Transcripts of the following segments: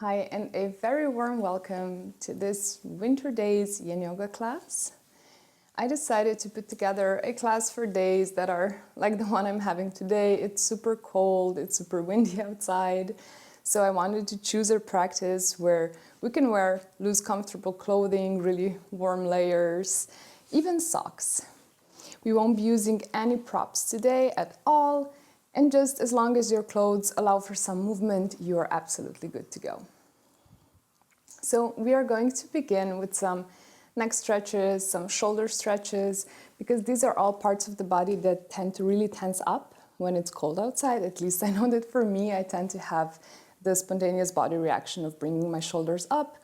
Hi, and a very warm welcome to this Winter Days Yin Yoga class. I decided to put together a class for days that are like the one I'm having today. It's super cold, it's super windy outside, so I wanted to choose a practice where we can wear loose, comfortable clothing, really warm layers, even socks. We won't be using any props today at all, and just as long as your clothes allow for some movement, you are absolutely good to go. So we are going to begin with some neck stretches, some shoulder stretches, because these are all parts of the body that tend to really tense up when it's cold outside. At least I know that for me, I tend to have the spontaneous body reaction of bringing my shoulders up,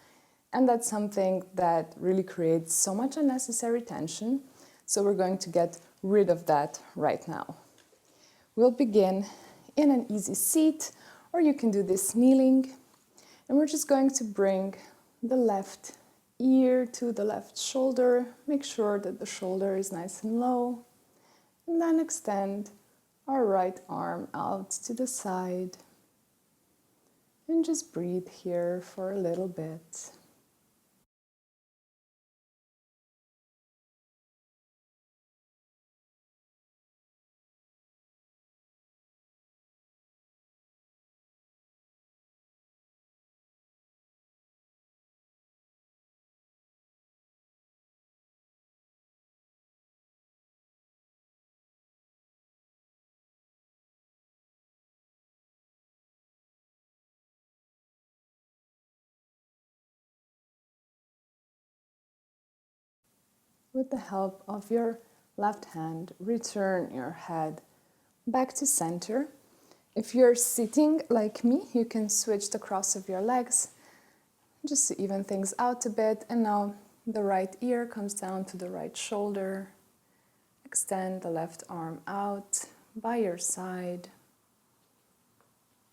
and that's something that really creates so much unnecessary tension. So we're going to get rid of that right now. We'll begin in an easy seat, or you can do this kneeling. And we're just going to bring the left ear to the left shoulder. Make sure that the shoulder is nice and low. And then extend our right arm out to the side. And just breathe here for a little bit. With the help of your left hand, return your head back to center. If you're sitting like me, you can switch the cross of your legs just to even things out a bit. And now the right ear comes down to the right shoulder. Extend the left arm out by your side.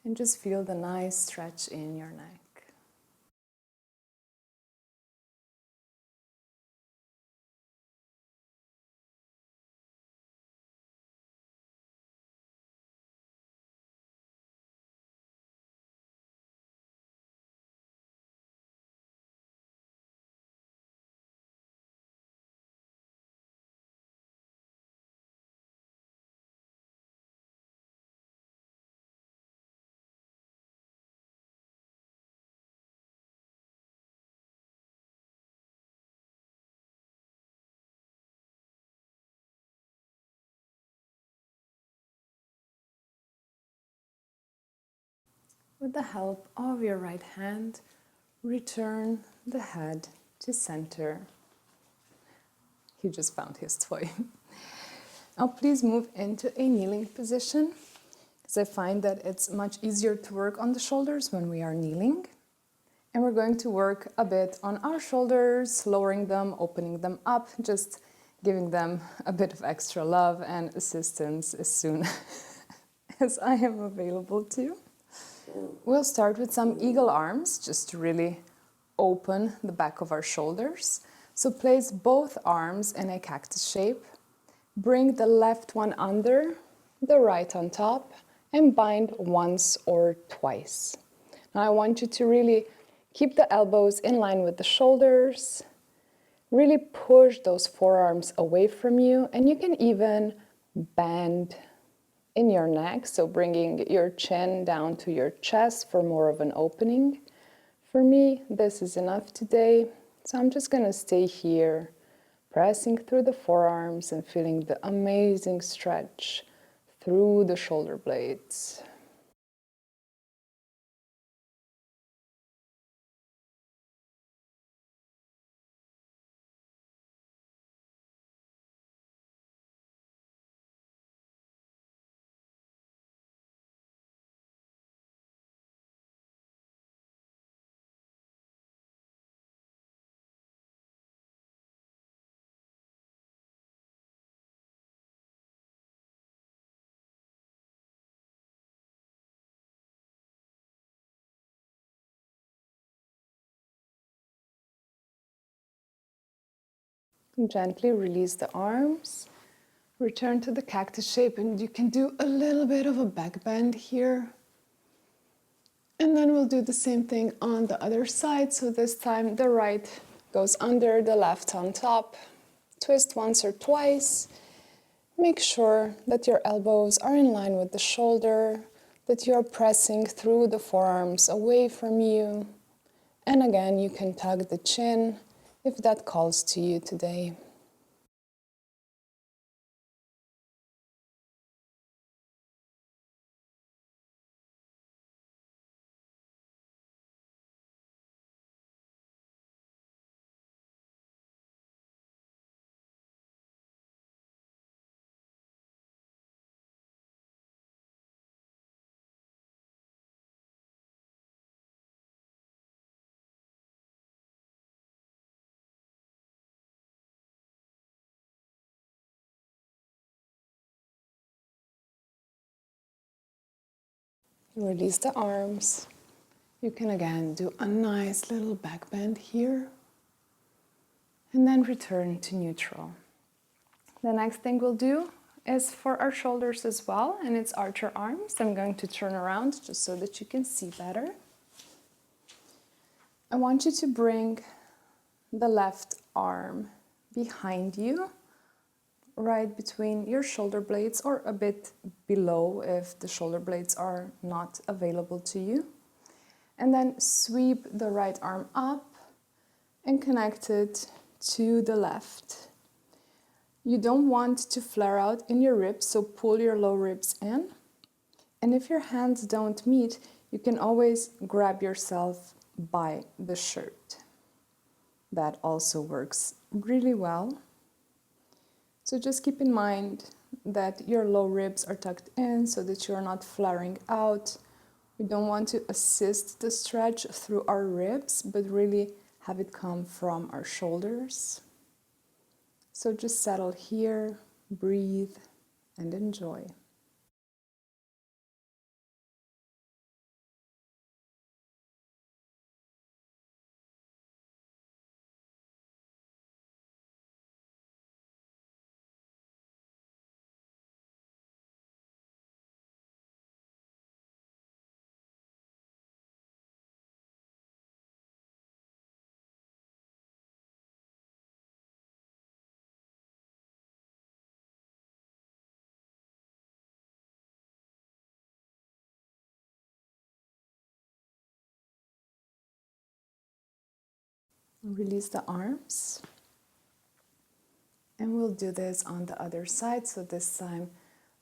And just feel the nice stretch in your neck. With the help of your right hand, return the head to center. He just found his toy. Now please move into a kneeling position, because I find that it's much easier to work on the shoulders when we are kneeling. And we're going to work a bit on our shoulders, lowering them, opening them up, just giving them a bit of extra love and assistance as soon as I am available to. We'll start with some eagle arms, just to really open the back of our shoulders. So place both arms in a cactus shape. Bring the left one under, the right on top, and bind once or twice. Now I want you to really keep the elbows in line with the shoulders. Really push those forearms away from you, and you can even bend in your neck, so bringing your chin down to your chest for more of an opening. For me, this is enough today, so I'm just going to stay here, pressing through the forearms and feeling the amazing stretch through the shoulder blades. Gently release the arms, return to the cactus shape, and you can do a little bit of a back bend here. And then we'll do the same thing on the other side. So this time the right goes under, the left on top. Twist once or twice. Make sure that your elbows are in line with the shoulder, that you're pressing through the forearms away from you. And again, you can tug the chin if that calls to you today. Release the arms. You can again do a nice little back bend here. And then return to neutral. The next thing we'll do is for our shoulders as well, and it's archer arms. I'm going to turn around just so that you can see better. I want you to bring the left arm behind you, right between your shoulder blades or a bit below if the shoulder blades are not available to you. And then sweep the right arm up and connect it to the left. You don't want to flare out in your ribs, so pull your low ribs in. And if your hands don't meet, you can always grab yourself by the shirt. That also works really well. So just keep in mind that your low ribs are tucked in so that you're not flaring out. We don't want to assist the stretch through our ribs, but really have it come from our shoulders. So just settle here, breathe, and enjoy. Release the arms. And we'll do this on the other side. So this time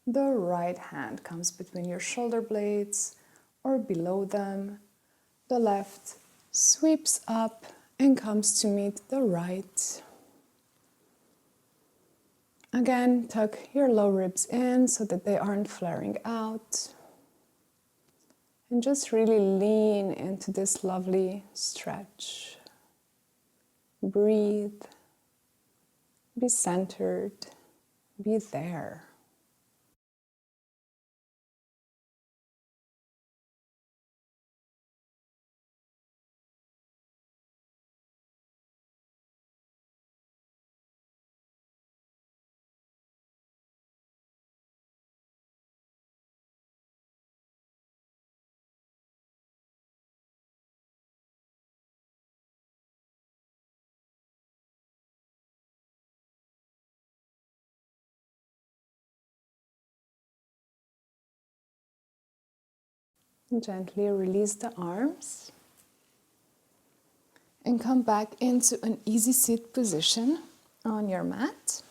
the right hand comes between your shoulder blades or below them. The left sweeps up and comes to meet the right. Again, tuck your low ribs in so that they aren't flaring out. And just really lean into this lovely stretch. Breathe. Be centered. Be there. Gently release the arms and come back into an easy sit position on your mat.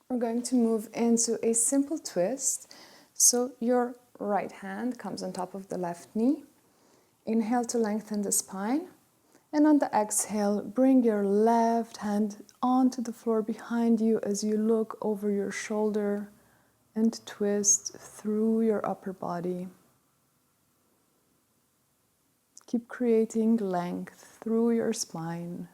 We're going to move into a simple twist. So your right hand comes on top of the left knee. Inhale to lengthen the spine. And on the exhale, bring your left hand onto the floor behind you as you look over your shoulder and twist through your upper body. Keep creating length through your spine.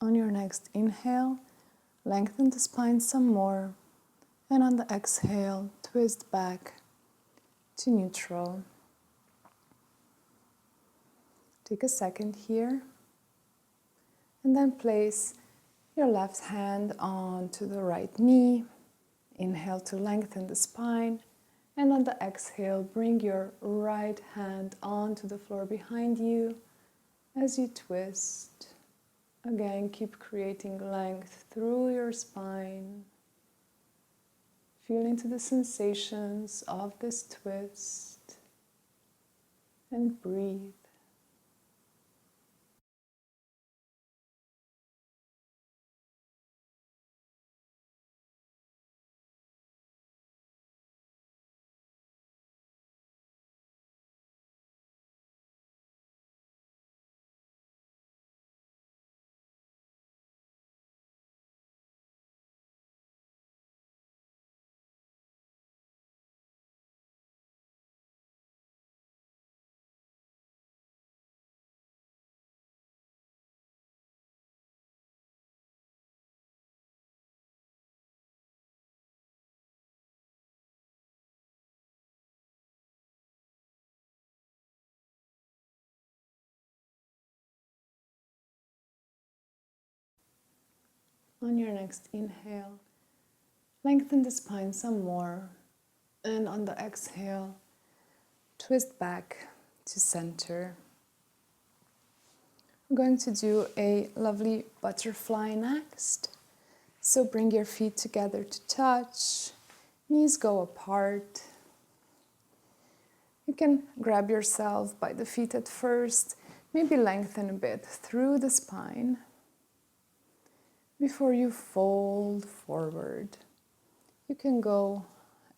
On your next inhale, lengthen the spine some more. And on the exhale, twist back to neutral. Take a second here. And then place your left hand onto the right knee. Inhale to lengthen the spine. And on the exhale, bring your right hand onto the floor behind you as you twist. Again, keep creating length through your spine. Feel into the sensations of this twist and breathe. On your next inhale, lengthen the spine some more. And on the exhale, twist back to center. We're going to do a lovely butterfly next. So bring your feet together to touch. Knees go apart. You can grab yourself by the feet at first. Maybe lengthen a bit through the spine before you fold forward. You can go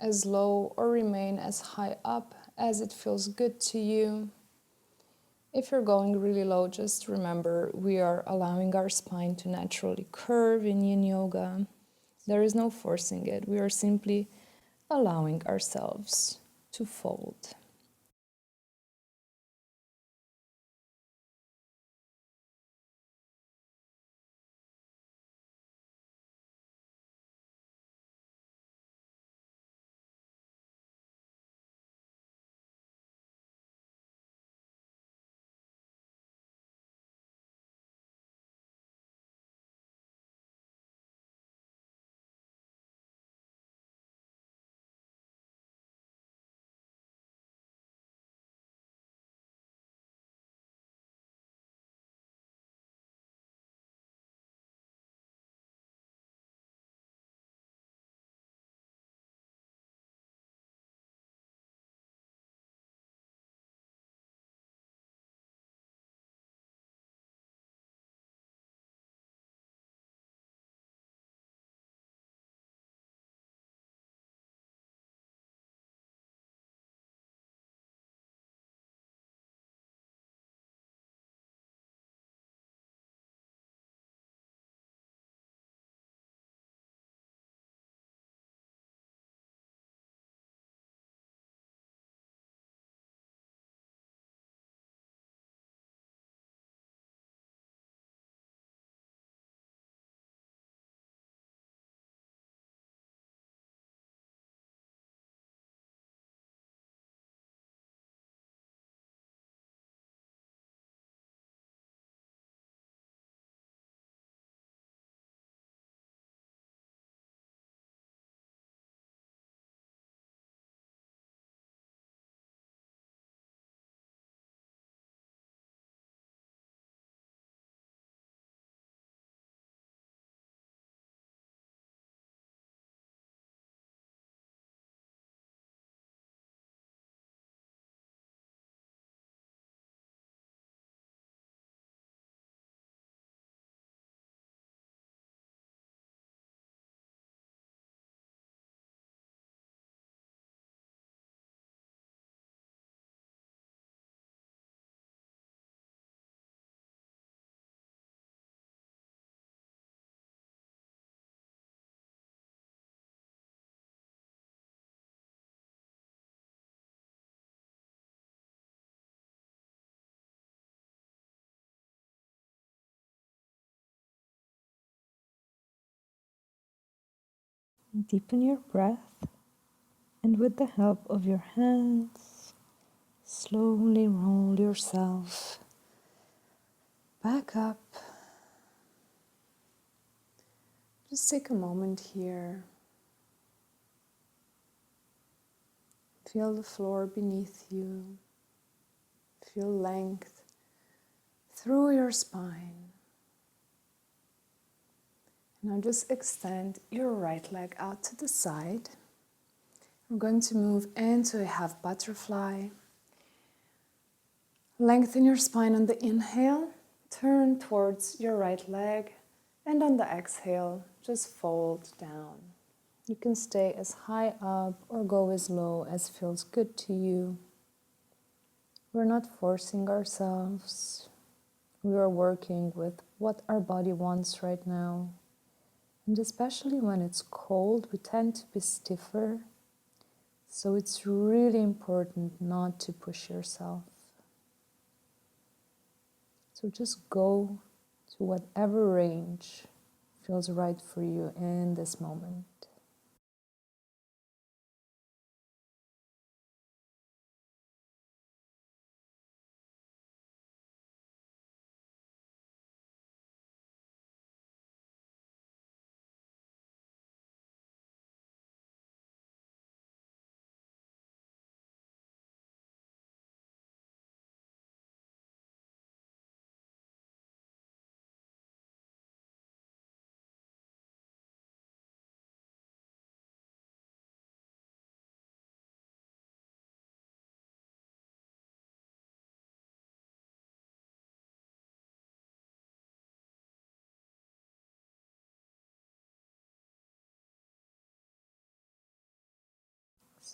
as low or remain as high up as it feels good to you. If you're going really low, just remember we are allowing our spine to naturally curve in Yin Yoga. There is no forcing it. We are simply allowing ourselves to fold. Deepen your breath, and with the help of your hands, slowly roll yourself back up. Just take a moment here. Feel the floor beneath you. Feel length through your spine. Now just extend your right leg out to the side. We're going to move into a half butterfly. Lengthen your spine on the inhale. Turn towards your right leg. And on the exhale, just fold down. You can stay as high up or go as low as feels good to you. We're not forcing ourselves. We are working with what our body wants right now. And especially when it's cold, we tend to be stiffer. So it's really important not to push yourself. So just go to whatever range feels right for you in this moment.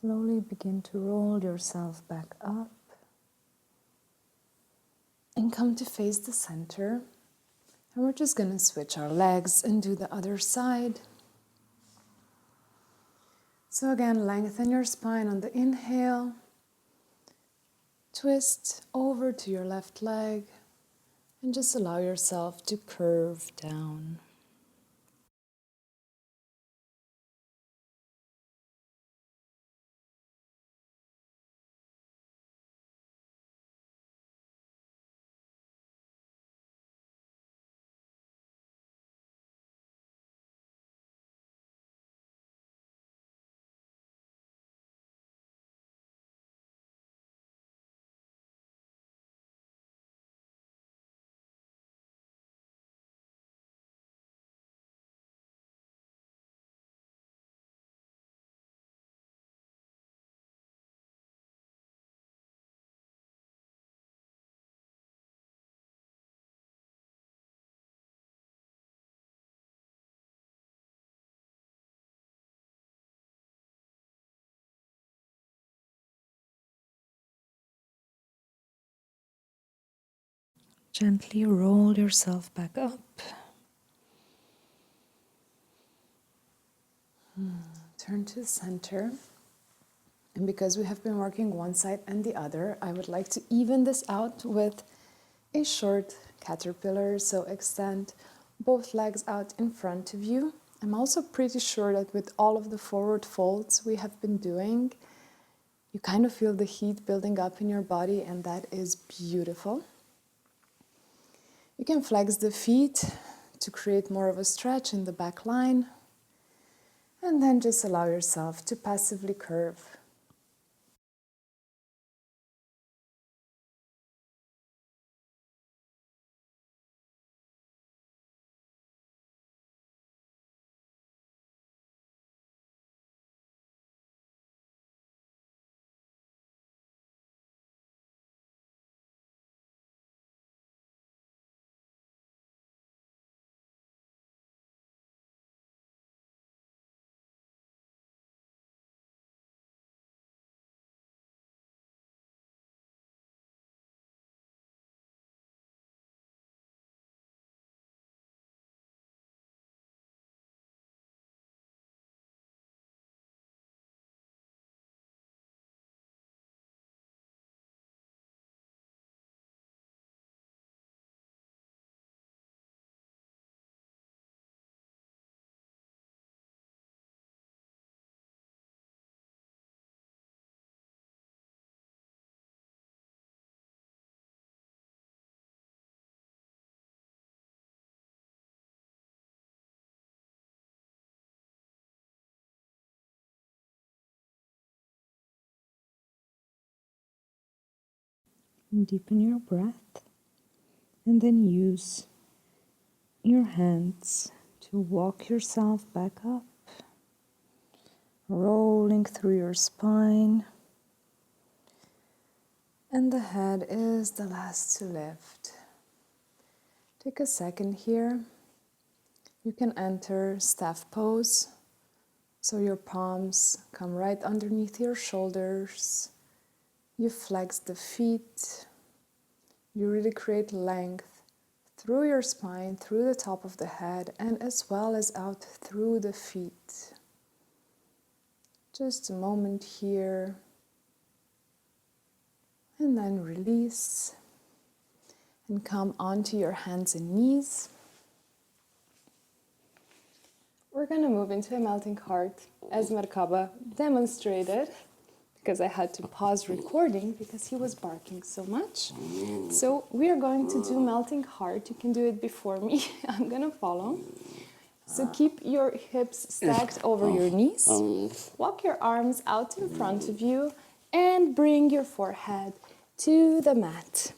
Slowly begin to roll yourself back up and come to face the center. And we're just going to switch our legs and do the other side. So again, lengthen your spine on the inhale. Twist over to your left leg and just allow yourself to curve down. Gently roll yourself back up. Turn to the center. And because we have been working one side and the other, I would like to even this out with a short caterpillar. So extend both legs out in front of you. I'm also pretty sure that with all of the forward folds we have been doing, you kind of feel the heat building up in your body, and that is beautiful. You can flex the feet to create more of a stretch in the back line, and then just allow yourself to passively curve. And deepen your breath. And then use your hands to walk yourself back up, rolling through your spine. And the head is the last to lift. Take a second here. You can enter staff pose. So your palms come right underneath your shoulders. You flex the feet. You really create length through your spine, through the top of the head, and as well as out through the feet. Just a moment here. And then release. And come onto your hands and knees. We're going to move into a melting heart as Merkaba demonstrated, because I had to pause recording because he was barking so much. So we are going to do melting heart. You can do it before me. I'm going to follow. So keep your hips stacked over your knees. Walk your arms out in front of you and bring your forehead to the mat.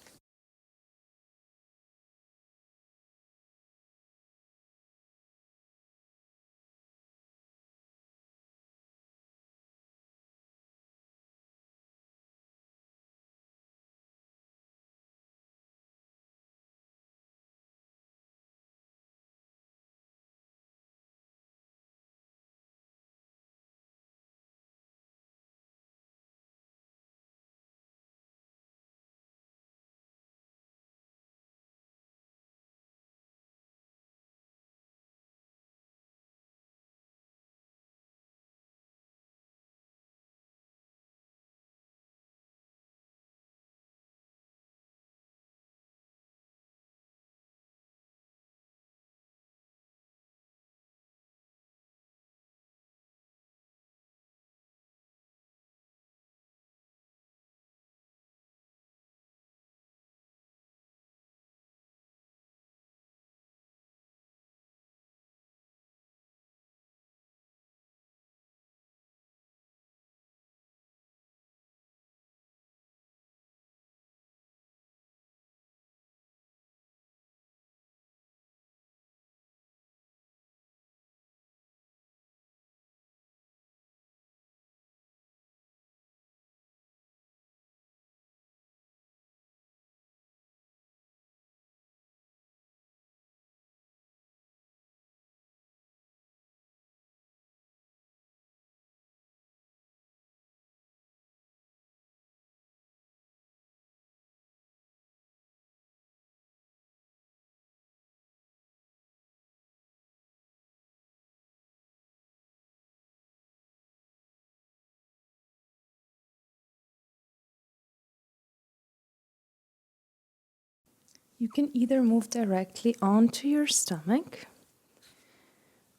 You can either move directly onto your stomach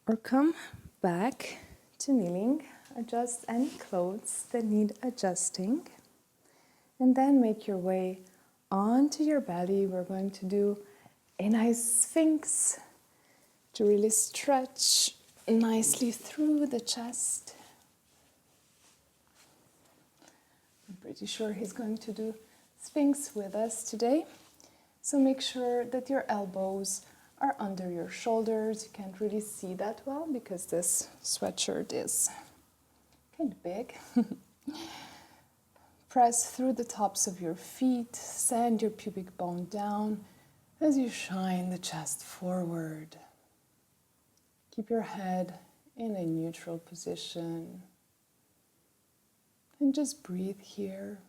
or come back to kneeling. Adjust any clothes that need adjusting. And then make your way onto your belly. We're going to do a nice sphinx to really stretch nicely through the chest. I'm pretty sure he's going to do sphinx with us today. So make sure that your elbows are under your shoulders. You can't really see that well because this sweatshirt is kind of big. Press through the tops of your feet. Send your pubic bone down as you shine the chest forward. Keep your head in a neutral position. And just breathe here.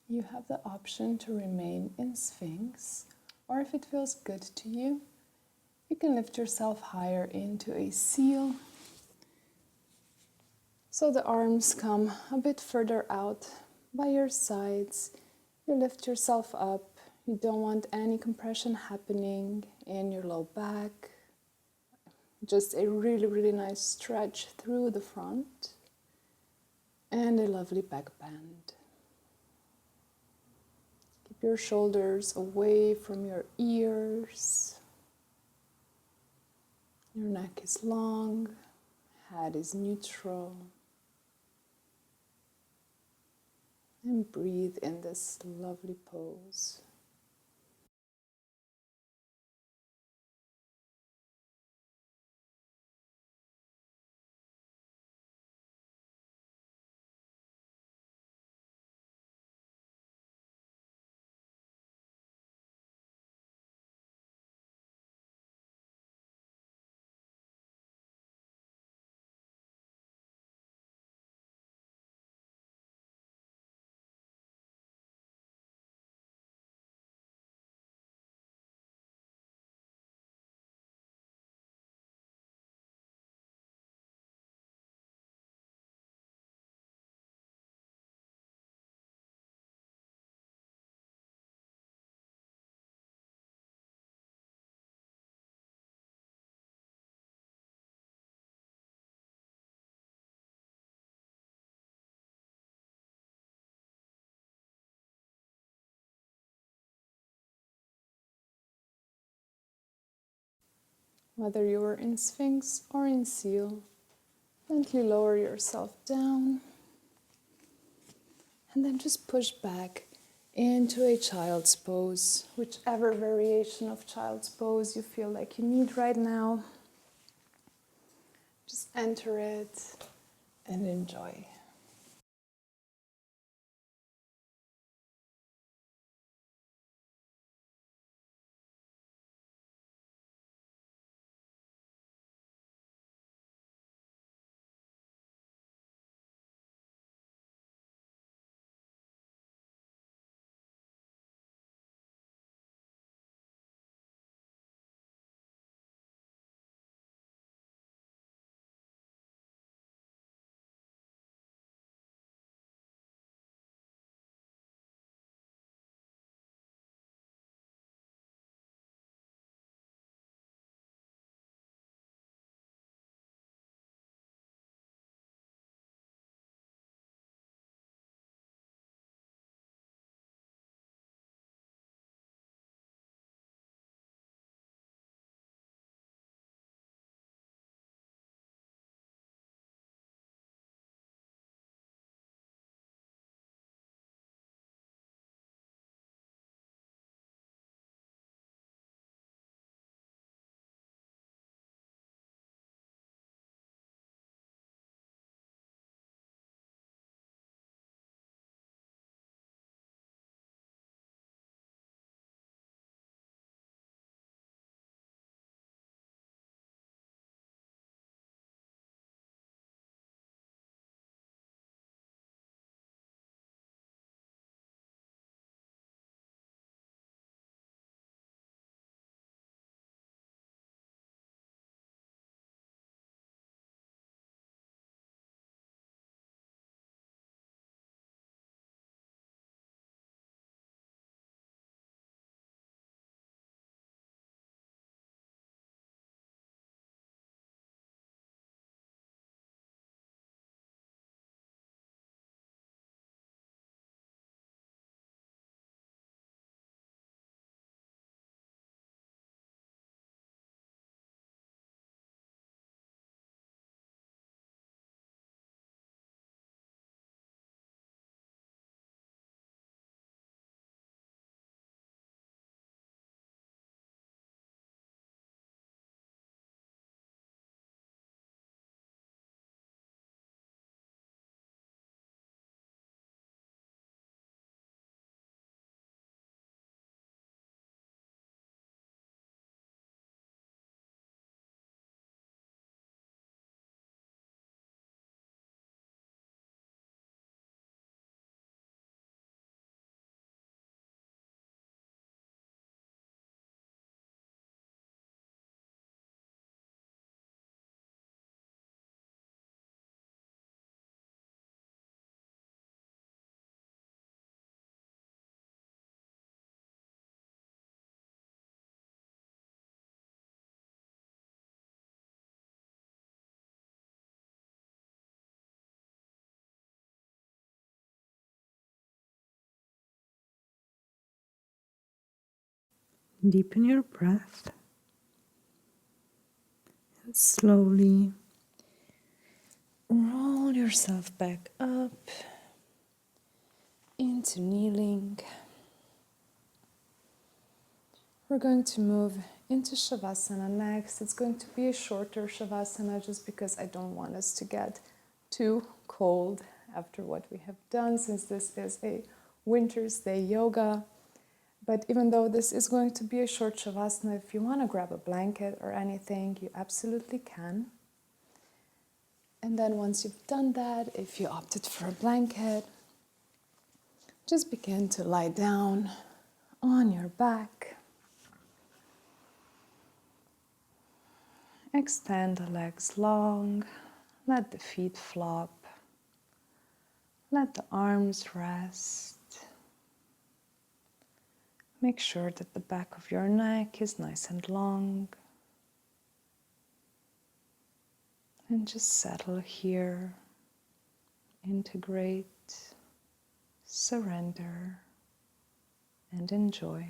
You have the option to remain in Sphinx, or if it feels good to you, you can lift yourself higher into a seal. So the arms come a bit further out by your sides. You lift yourself up. You don't want any compression happening in your low back. Just a really, really nice stretch through the front and a lovely back bend. Keep your shoulders away from your ears. Your neck is long, head is neutral. And breathe in this lovely pose. Whether you are in Sphinx or in Seal, gently lower yourself down and then just push back into a child's pose, whichever variation of child's pose you feel like you need right now. Just enter it and enjoy. Deepen your breath and slowly roll yourself back up into kneeling. We're going to move into Shavasana next. It's going to be a shorter Shavasana just because I don't want us to get too cold after what we have done, since this is a winter's day yoga. But even though this is going to be a short Shavasana, if you want to grab a blanket or anything, you absolutely can. And then once you've done that, if you opted for a blanket, just begin to lie down on your back. Extend the legs long, let the feet flop, let the arms rest. Make sure that the back of your neck is nice and long. And just settle here, integrate, surrender, and enjoy.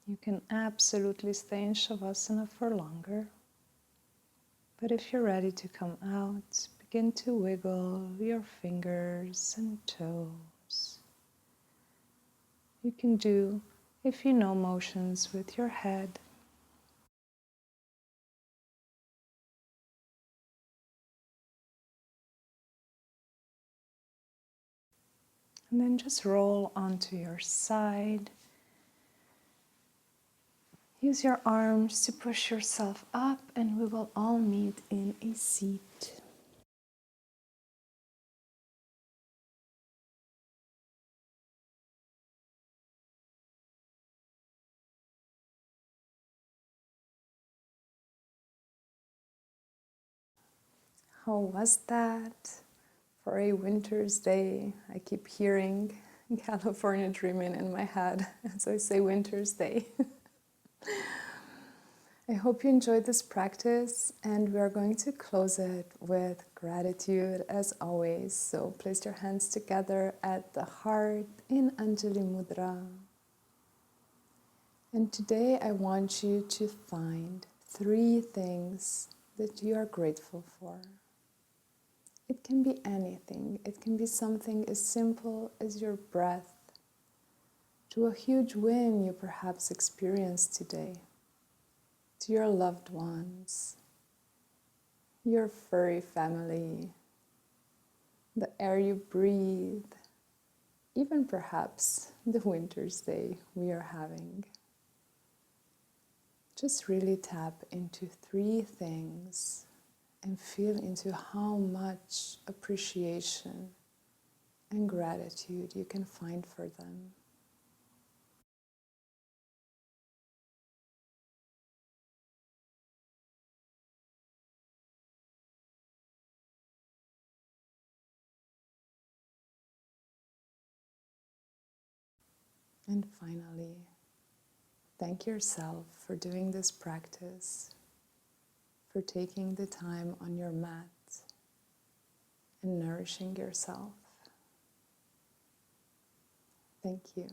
You can absolutely stay in Shavasana for longer. But if you're ready to come out, begin to wiggle your fingers and toes. You can do, if you know, motions with your head. And then just roll onto your side. Use your arms to push yourself up, and we will all meet in a seat. How was that? For a winter's day, I keep hearing California Dreaming in my head as I say winter's day. I hope you enjoyed this practice, and we are going to close it with gratitude as always. So place your hands together at the heart in Anjali Mudra. And today I want you to find 3 things that you are grateful for. It can be anything. It can be something as simple as your breath, to a huge win you perhaps experienced today, to your loved ones, your furry family, the air you breathe, even perhaps the winter's day we are having. Just really tap into 3 things and feel into how much appreciation and gratitude you can find for them. And finally, thank yourself for doing this practice, for taking the time on your mat and nourishing yourself. Thank you.